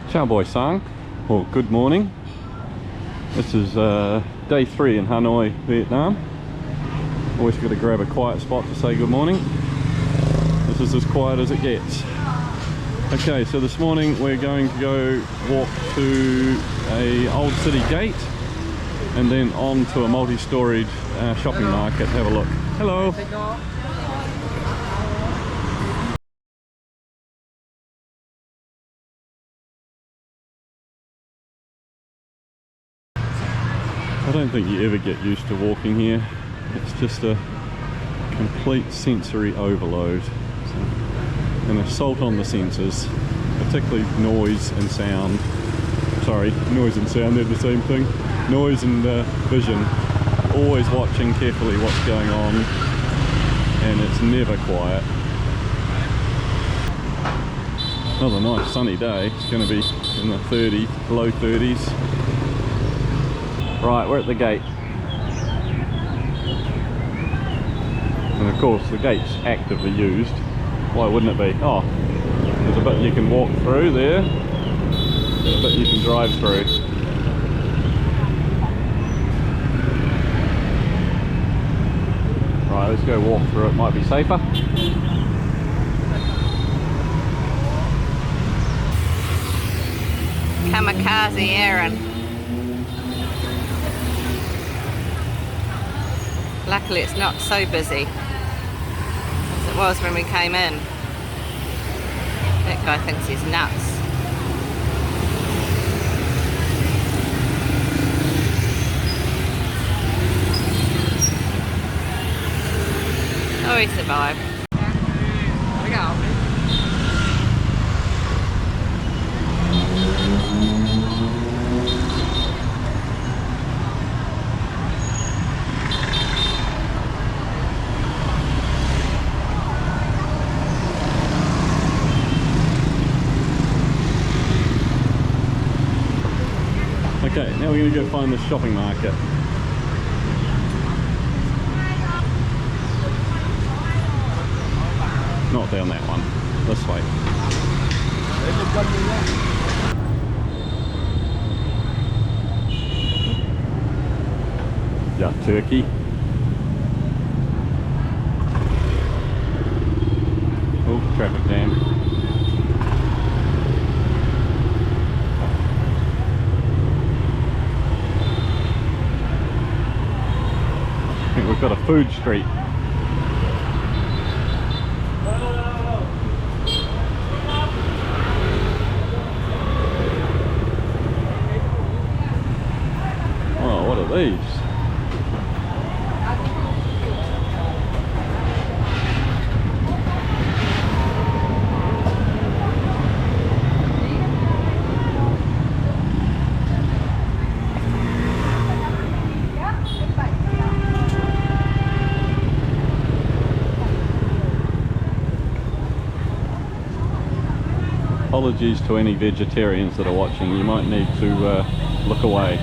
Ciao boy sang, or good morning. This is day 3 in Hanoi, Vietnam. Always got to grab a quiet spot to say good morning. This is as quiet as it gets. Okay, so this morning we're going to go walk to a old city gate and then on to a multi-storied shopping market. Have a look. Hello. I don't think you ever get used to walking here. It's just a complete sensory overload. An assault on the senses, particularly noise and sound. Sorry, noise and sound, they're the same thing. Noise and vision. Always watching carefully what's going on, and it's never quiet. Another nice sunny day. It's going to be in the low 30s. Right, we're at the gate. And of course the gate's actively used. Why wouldn't it be? Oh, there's a bit you can walk through there, a bit you can drive through. Right, let's go walk through it, might be safer. Kamikaze Aaron. Luckily it's not so busy as it was when we came in. That guy thinks he's nuts. Oh, he survived. Okay, now we're going to go find the shopping market. Not down that one, this way. Yeah, turkey. Oh, traffic jam. We've got a food street. Oh, what are these? Apologies to any vegetarians that are watching, you might need to look away.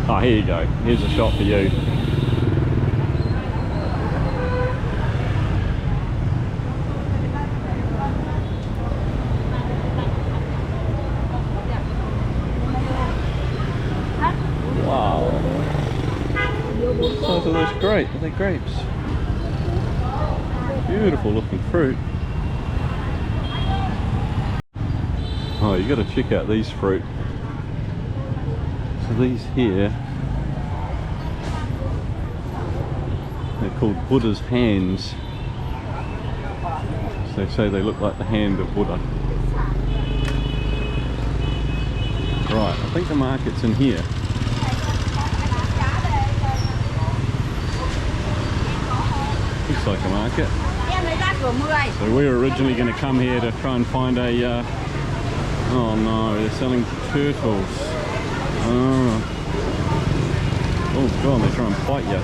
Oh, here you go, here's a shot for you. Wow. What size are those grapes? Are they grapes? Beautiful looking fruit. Oh, you got to check out these fruit. So these here, they're called Buddha's hands. So they say they look like the hand of Buddha. Right, I think the market's in here. Looks like a market. So we were originally going to come here to try and find a oh no, they're selling turtles. Oh god, they try and fight you.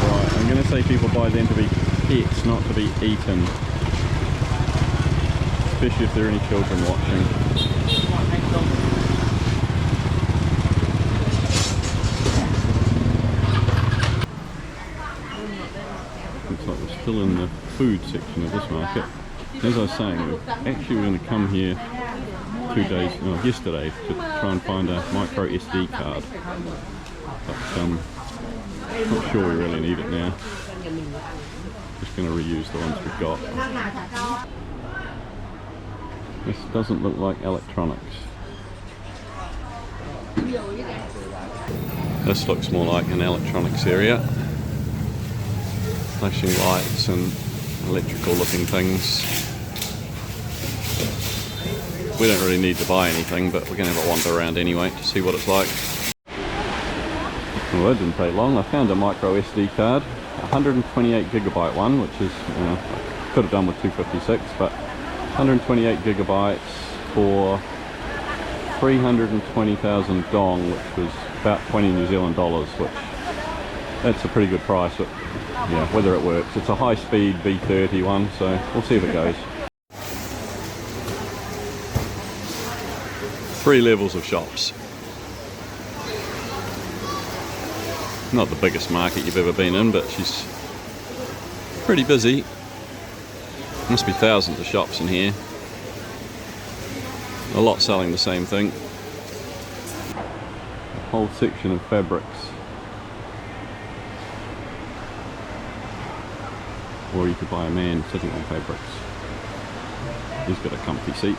Right, I'm going to say people buy them to be pets, not to be eaten. Especially if there are any children watching. Looks like we're still in the food section of this market. as I was saying, we're actually going to come here 2 days, no, yesterday, to try and find a micro SD card. But not sure we really need it now. Just going to reuse the ones we've got. This doesn't look like electronics. This looks more like an electronics area. Flashing lights and electrical looking things. We don't really need to buy anything, but we're going to have a wander around anyway to see what it's like. Well, that didn't take long. I found a micro SD card, 128 gigabyte one, which is, you know, I could have done with 256, but 128 gigabytes for 320,000 dong, which was about 20 New Zealand dollars, which that's a pretty good price. But yeah, whether it works, it's a high-speed B30 one, so we'll see if it goes. 3 levels of shops. Not the biggest market you've ever been in, but she's pretty busy. Must be thousands of shops in here. A lot selling the same thing. A whole section of fabrics. Or you could buy a man sitting on fabrics. He's got a comfy seat.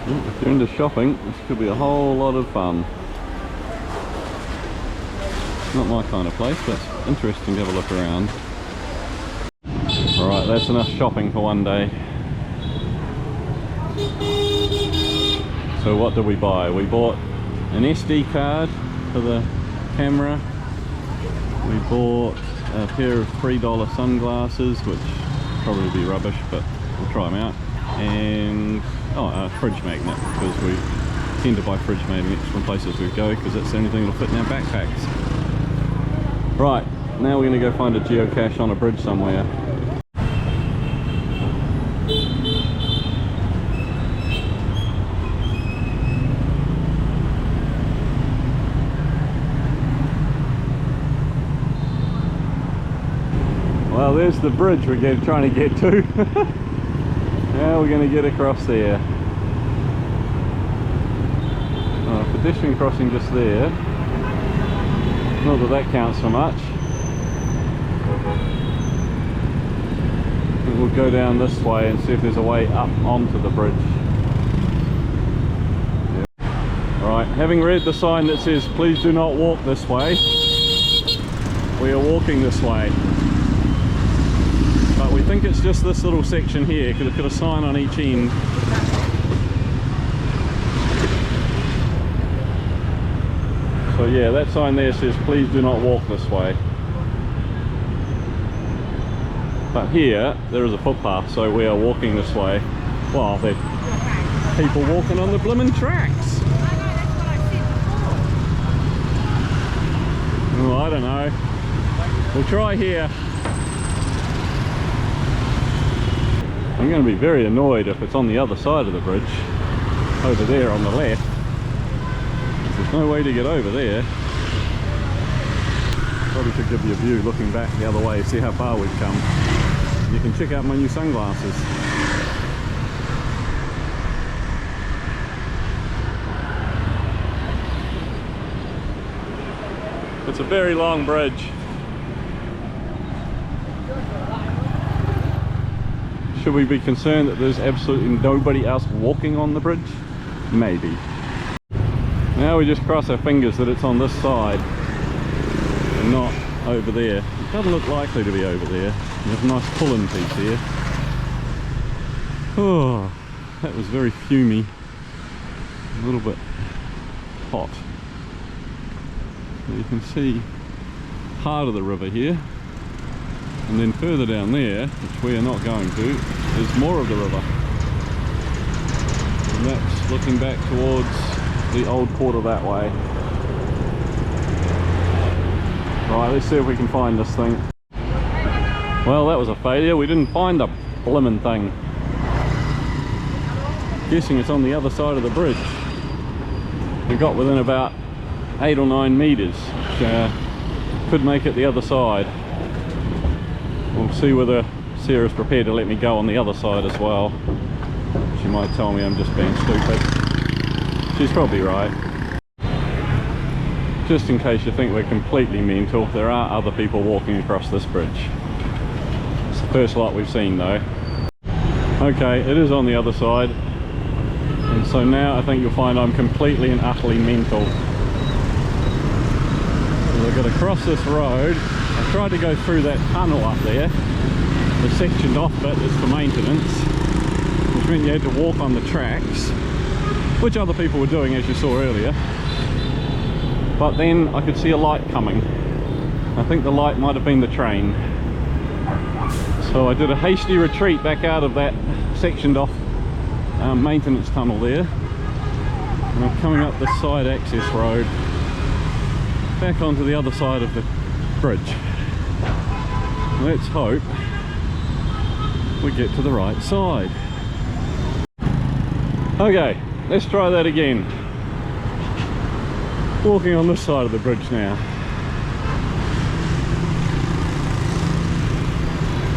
If you're into shopping, this could be a whole lot of fun. Not my kind of place, but it's interesting to have a look around. Alright, that's enough shopping for one day. So what did we buy? We bought an SD card for the camera. We bought a pair of $3 sunglasses, which probably be rubbish, but we'll try them out. And a fridge magnet, because we tend to buy fridge magnets from places we go, because that's the only thing that'll fit in our backpacks. Right, now we're going to go find a geocache on a bridge somewhere. Well, there's the bridge we're trying to get to. Now we're going to get across there. Pedestrian crossing just there. Not that that counts for much. We'll go down this way and see if there's a way up onto the bridge. Yeah. Right, having read the sign that says please do not walk this way, we are walking this way. But we think it's just this little section here, because it's got a sign on each end. So yeah, that sign there says please do not walk this way. But here, there is a footpath, so we are walking this way. Well, there's people walking on the blimmin' tracks. Oh, I don't know. We'll try here. I'm going to be very annoyed if it's on the other side of the bridge, over there on the left. There's no way to get over there. Probably should give you a view looking back the other way, see how far we've come. You can check out my new sunglasses. It's a very long bridge. Should we be concerned that there's absolutely nobody else walking on the bridge? Maybe. Now we just cross our fingers that it's on this side and not over there. It doesn't look likely to be over there. There's a nice pull-in piece here. Oh, that was very fumey. A little bit hot. So you can see part of the river here. And then further down there, which we are not going to, is more of the river. And that's looking back towards the old quarter that way. Right, let's see if we can find this thing. Well, that was a failure. We didn't find the blimmin' thing. Guessing it's on the other side of the bridge. We got within about 8 or 9 meters, which could make it the other side. We'll see whether Sarah's prepared to let me go on the other side as well. She might tell me I'm just being stupid. She's probably right. Just in case you think we're completely mental, there are other people walking across this bridge. It's the first lot we've seen though. Okay, it is on the other side. And so now I think you'll find I'm completely and utterly mental. I've got to cross this road. I tried to go through that tunnel up there. The sectioned off bit is for maintenance, which meant you had to walk on the tracks, which other people were doing as you saw earlier. But then I could see a light coming. I think the light might have been the train. So I did a hasty retreat back out of that sectioned off maintenance tunnel there. And I'm coming up the side access road back onto the other side of the bridge. Let's hope we get to the right side. Okay, let's try that again. Walking on this side of the bridge now.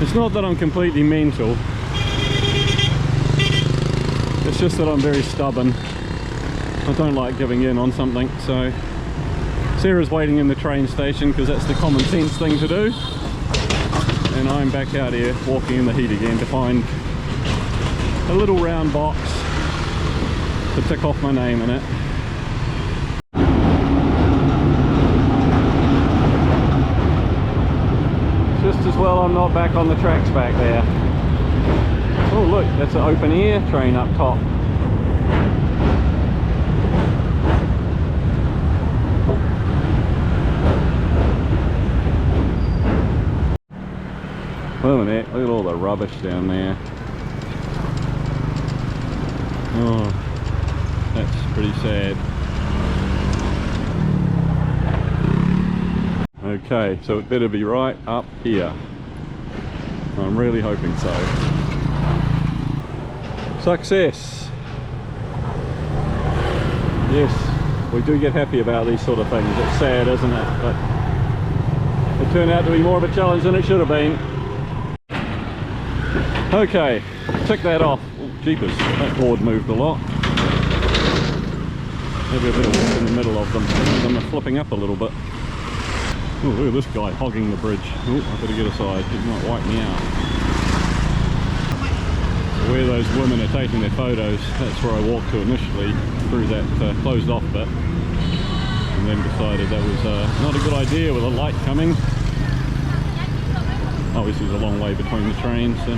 It's not that I'm completely mental. It's just that I'm very stubborn. I don't like giving in on something, so Sarah's waiting in the train station because that's the common sense thing to do. And I'm back out here walking in the heat again to find a little round box to tick off my name in it. Just as well I'm not back on the tracks back there. Oh look, that's an open air train up top. Wait a minute, look at all the rubbish down there. Oh, that's pretty sad. Okay, so it better be right up here. I'm really hoping so. Success! Yes, we do get happy about these sort of things. It's sad, isn't it? But it turned out to be more of a challenge than it should have been. Okay, tick that off. Oh, jeepers, that board moved a lot. Maybe a bit of walk in the middle of them. I'm flipping up a little bit. Oh, look at this guy hogging the bridge. Oh, I better get aside, he might wipe me out. Where those women are taking their photos, that's where I walked to initially, through that closed off bit. And then decided that was not a good idea with a light coming. Obviously there's a long way between the trains, so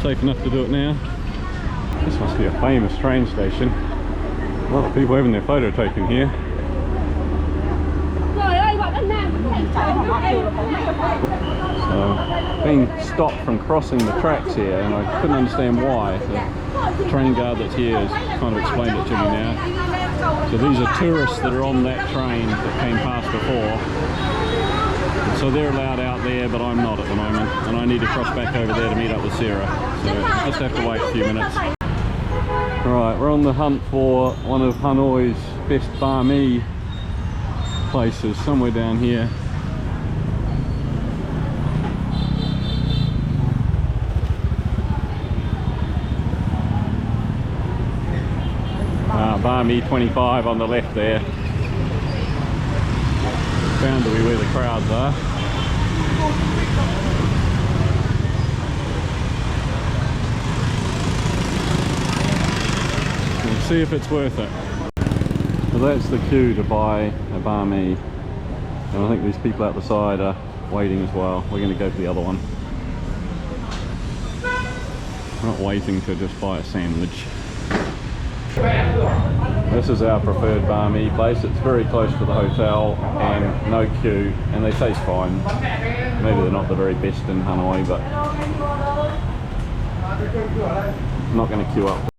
safe enough to do it now. This must be a famous train station. A lot of people having their photo taken here. So, being stopped from crossing the tracks here, and I couldn't understand why. The train guard that's here has kind of explained it to me now. So these are tourists that are on that train that came past before. So they're allowed out there, but I'm not at the moment, and I need to cross back over there to meet up with Sarah. So just have to wait a few minutes. Right, we're on the hunt for one of Hanoi's best Banh Mi places, somewhere down here. Banh Mi 25 on the left there. Bound to be where the crowds are. We'll see if it's worth it. So that's the queue to buy a Banh Mi. And I think these people out the side are waiting as well. We're going to go to the other one. We're not waiting to just buy a sandwich. This is our preferred Banh Mi place. It's very close to the hotel and no queue, and they taste fine. Maybe they're not the very best in Hanoi, but I'm not going to queue up.